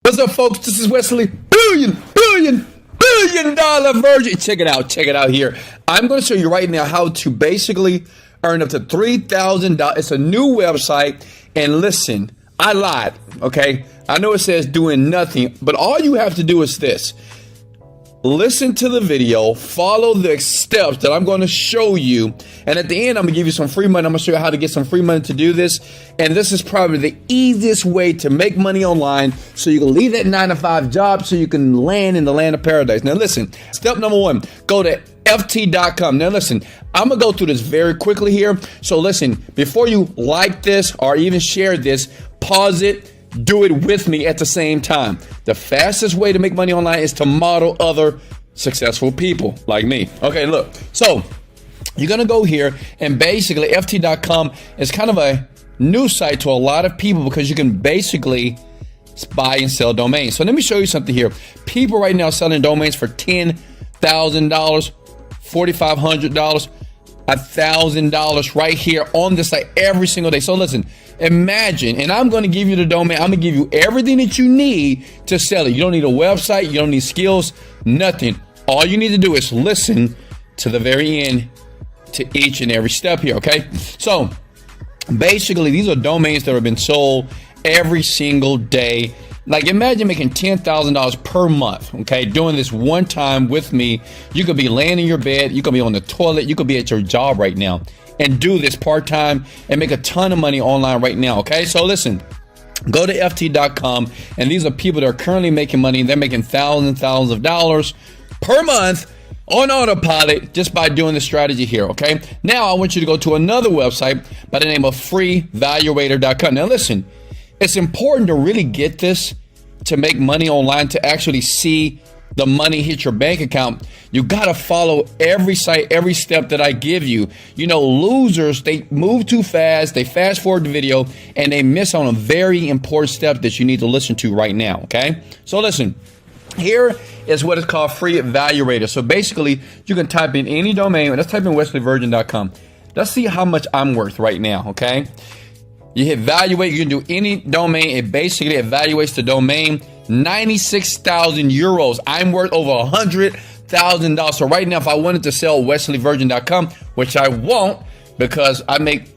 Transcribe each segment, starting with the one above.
What's up, folks? This is Wesley, billion dollar virgin. Check it out here. I'm going to show you right now how to basically earn up to $3,000. It's a new website, and listen, I lied, okay? I know it says doing nothing, but all you have to do is this. Listen to the video, follow the steps that I'm going to show you, and at the end, I'm going to give you some free money. I'm going to show you how to get some free money to do this, and this is probably the easiest way to make money online so you can leave that 9-to-5 job so you can land in the land of paradise. Now, listen, step number one, go to ft.com. Now, listen, I'm going to go through this very quickly here, so listen, before you like this or even share this, pause it. Do it with me at the same time. The fastest way to make money online is to model other successful people like me. Okay, look. So you're going to go here, and basically ft.com is kind of a new site to a lot of people because you can basically buy and sell domains. So let me show you something here. People right now selling domains for $10,000, $4,500, $1,000 right here on this site every single day. So listen, imagine, and I'm going to give you the domain. I'm going to give you everything that you need to sell it. You don't need a website. You don't need skills, nothing. All you need to do is listen to the very end to each and every step here, okay? So basically, these are domains that have been sold every single day. Like, imagine making $10,000 per month, okay? Doing this one time with me. You could be laying in your bed. You could be on the toilet. You could be at your job right now and do this part-time and make a ton of money online right now, okay? So listen, go to ft.com, and these are people that are currently making money. They're making thousands and thousands of dollars per month on autopilot just by doing the strategy here, okay? Now I want you to go to another website by the name of freevaluator.com. Now listen, it's important to really get this to make money online, to actually see the money hit your bank account. You got to follow every site, every step that I give you. You know, losers, they move too fast, they fast forward the video, and they miss on a very important step that you need to listen to right now, okay? So listen, here is what is called Free Evaluator. So basically, you can type in any domain. Let's type in wesleyvirgin.com. Let's see how much I'm worth right now, okay? You hit evaluate, you can do any domain. It basically evaluates the domain. 96,000 euros. I'm worth over $100,000. So right now, if I wanted to sell wesleyvirgin.com, which I won't because I make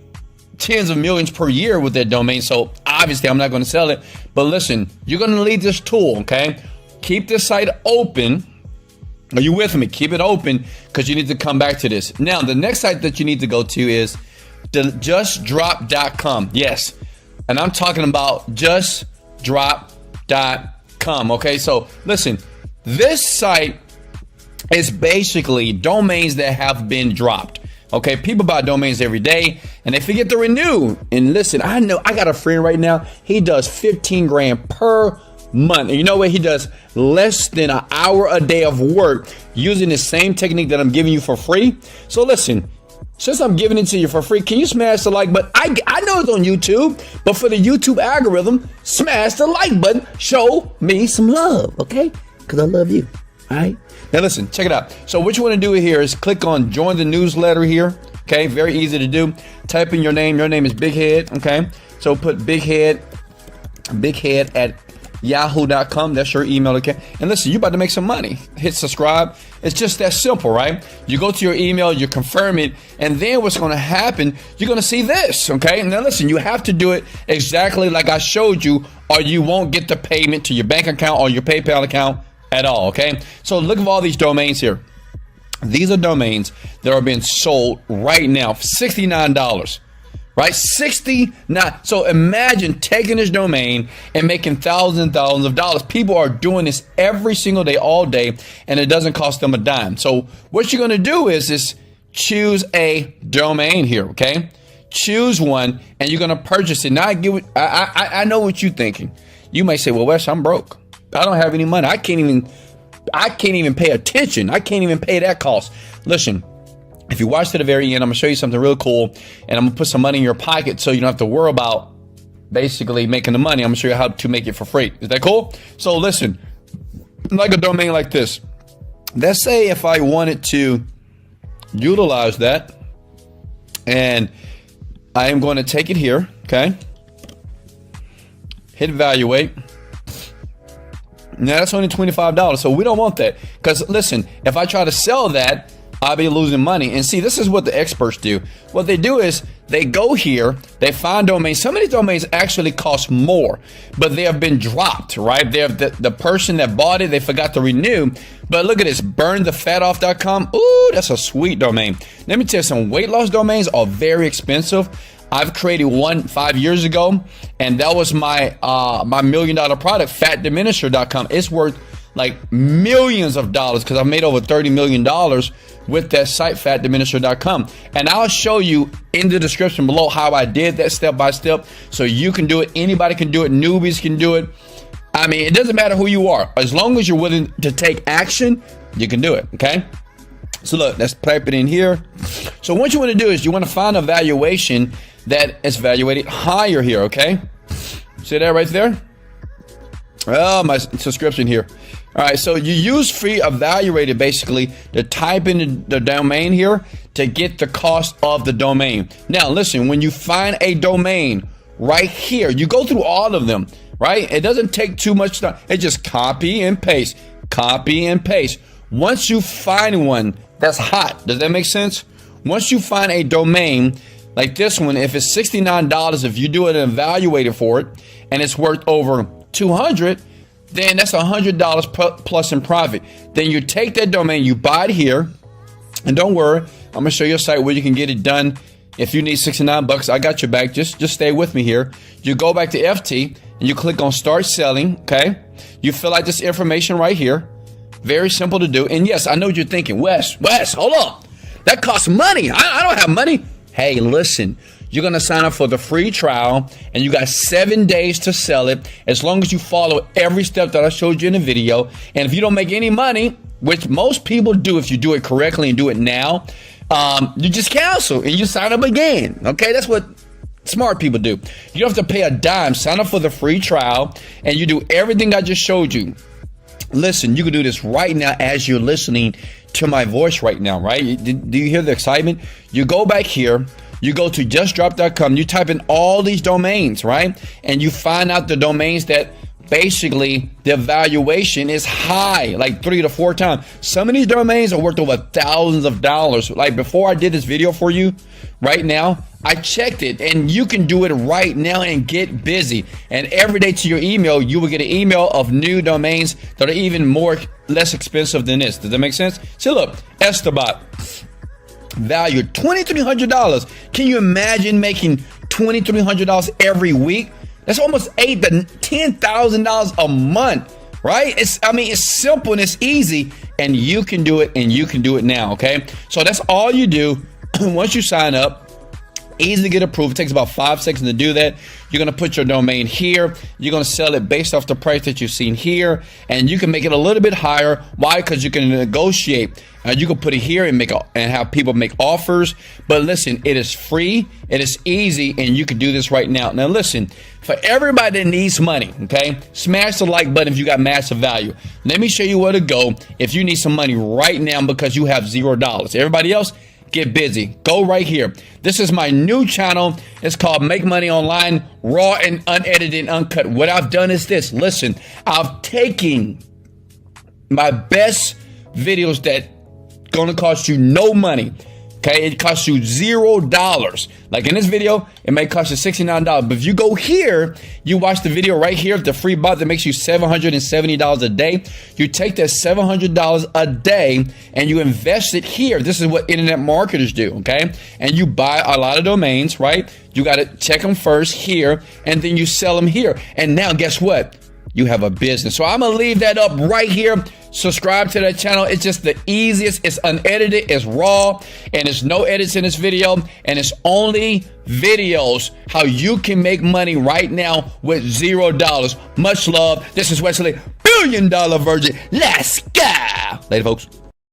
tens of millions per year with that domain. So obviously I'm not going to sell it. But listen, you're going to need this tool, okay? Keep this site open. Are you with me? Keep it open because you need to come back to this. Now, the next site that you need to go to is justdrop.com. Yes. And I'm talking about justdrop.com. Okay. So listen, this site is basically domains that have been dropped. Okay. People buy domains every day and they forget to renew. And listen, I know I got a friend right now. He does 15 grand per month. And you know what? He does less than an hour a day of work using the same technique that I'm giving you for free. So listen, since I'm giving it to you for free, can you smash the like button? I know it's on YouTube, but for the YouTube algorithm, smash the like button. Show me some love, okay? Because I love you, all right? Now listen, check it out. So what you want to do here is click on join the newsletter here, okay? Very easy to do. Type in your name. Your name is Big Head, okay? So put Big Head at yahoo.com. That's your email account. And listen, you're about to make some money. Hit subscribe. It's just that simple, right? You go to your email, you confirm it, and then what's going to happen, you're going to see this, okay? Now listen, you have to do it exactly like I showed you, or you won't get the payment to your bank account or your PayPal account at all, okay? So look at all these domains here. These are domains that are being sold right now for $69. Right? 69. So imagine taking this domain and making thousands and thousands of dollars. People are doing this every single day, all day, and it doesn't cost them a dime. So what you're going to do is choose a domain here, okay? Choose one, and you're going to purchase it. Now, I know what you're thinking. You may say, well, Wes, I'm broke. I don't have any money. I can't even pay attention. I can't even pay that cost. Listen. If you watch to the very end, I'm going to show you something real cool, and I'm going to put some money in your pocket so you don't have to worry about basically making the money. I'm going to show you how to make it for free. Is that cool? So listen, like a domain like this. Let's say if I wanted to utilize that, and I am going to take it here, okay? Hit evaluate. Now that's only $25. So we don't want that. Because listen, if I try to sell that, I'll be losing money. And see, this is what the experts do. What they do is they go here, they find domains. Some of these domains actually cost more, but they have been dropped, right? They have the person that bought it, they forgot to renew. But look at this, burnthefatoff.com. Ooh, that's a sweet domain. Let me tell you, some weight loss domains are very expensive. I've created one 5 years ago, and that was my my $1 million product, fatdiminisher.com. It's worth like millions of dollars because I've made over $30 million with that site, fatdiminisher.com. And I'll show you in the description below how I did that step by step. So you can do it. Anybody can do it. Newbies can do it. I mean, it doesn't matter who you are. As long as you're willing to take action, you can do it. Okay. So look, let's type it in here. So what you want to do is you want to find a valuation that is valuated higher here. Okay. See that right there? Oh, my subscription here. All right, so you use free evaluator basically to type in the domain here to get the cost of the domain. Now, listen, when you find a domain right here, you go through all of them, right? It doesn't take too much time. It just copy and paste, copy and paste. Once you find one that's hot, does that make sense? Once you find a domain like this one, if it's $69, if you do an evaluator for it and it's worth over $200, then that's $100 plus in profit. Then you take that domain, you buy it here, and don't worry, I'm gonna show you a site where you can get it done. If you need 69 bucks, I got your back. Just stay with me here. You go back to FT and you click on start selling. Okay, you fill out this information right here. Very simple to do. And yes, I know what you're thinking, Wes, hold on, that costs money. I don't have money. Hey, listen. You're going to sign up for the free trial, and you got 7 days to sell it as long as you follow every step that I showed you in the video. And if you don't make any money, which most people do if you do it correctly and do it now, you just cancel and you sign up again. Okay, that's what smart people do. You don't have to pay a dime. Sign up for the free trial, and you do everything I just showed you. Listen, you can do this right now as you're listening to my voice right now, right? Do you hear the excitement? You go back here. You go to justdrop.com, you type in all these domains, right? And you find out the domains that basically the valuation is high, like 3 to 4 times. Some of these domains are worth over thousands of dollars. Like before I did this video for you, right now, I checked it, and you can do it right now and get busy. And every day to your email, you will get an email of new domains that are less expensive than this. Does that make sense? See, look, Estabot. Valued $2,300. Can you imagine making $2,300 every week? That's almost $8,000 to $10,000 a month, right? It's simple and it's easy, and you can do it, and you can do it now. Okay, so that's all you do. Once you sign up, easy to get approved. It takes about 5 seconds to do that. You're going to put your domain here. You're going to sell it based off the price that you've seen here, and you can make it a little bit higher. Why? Because you can negotiate. You can put it here and have people make offers. But listen, it is free, it is easy, and you can do this right now. Now listen, for everybody that needs money, okay, smash the like button if you got massive value. Let me show you where to go if you need some money right now because you have $0. Everybody else, get busy. Go right here. This is my new channel. It's called Make Money Online, raw and unedited and uncut. What I've done is this. Listen, I've taken my best videos that gonna cost you no money. Okay, it costs you $0. Like in this video, it may cost you $69. But if you go here, you watch the video right here, the free bot that makes you $770 a day. You take that $700 a day and you invest it here. This is what internet marketers do, okay? And you buy a lot of domains, right? You got to check them first here, and then you sell them here. And now guess what? You have a business. So I'm going to leave that up right here. Subscribe to that channel. It's just the easiest. It's unedited, it's raw, and there's no edits in this video, and it's only videos how you can make money right now with $0. Much love. This is Wesley, $1 Billion Virgin. Let's go. Later, folks.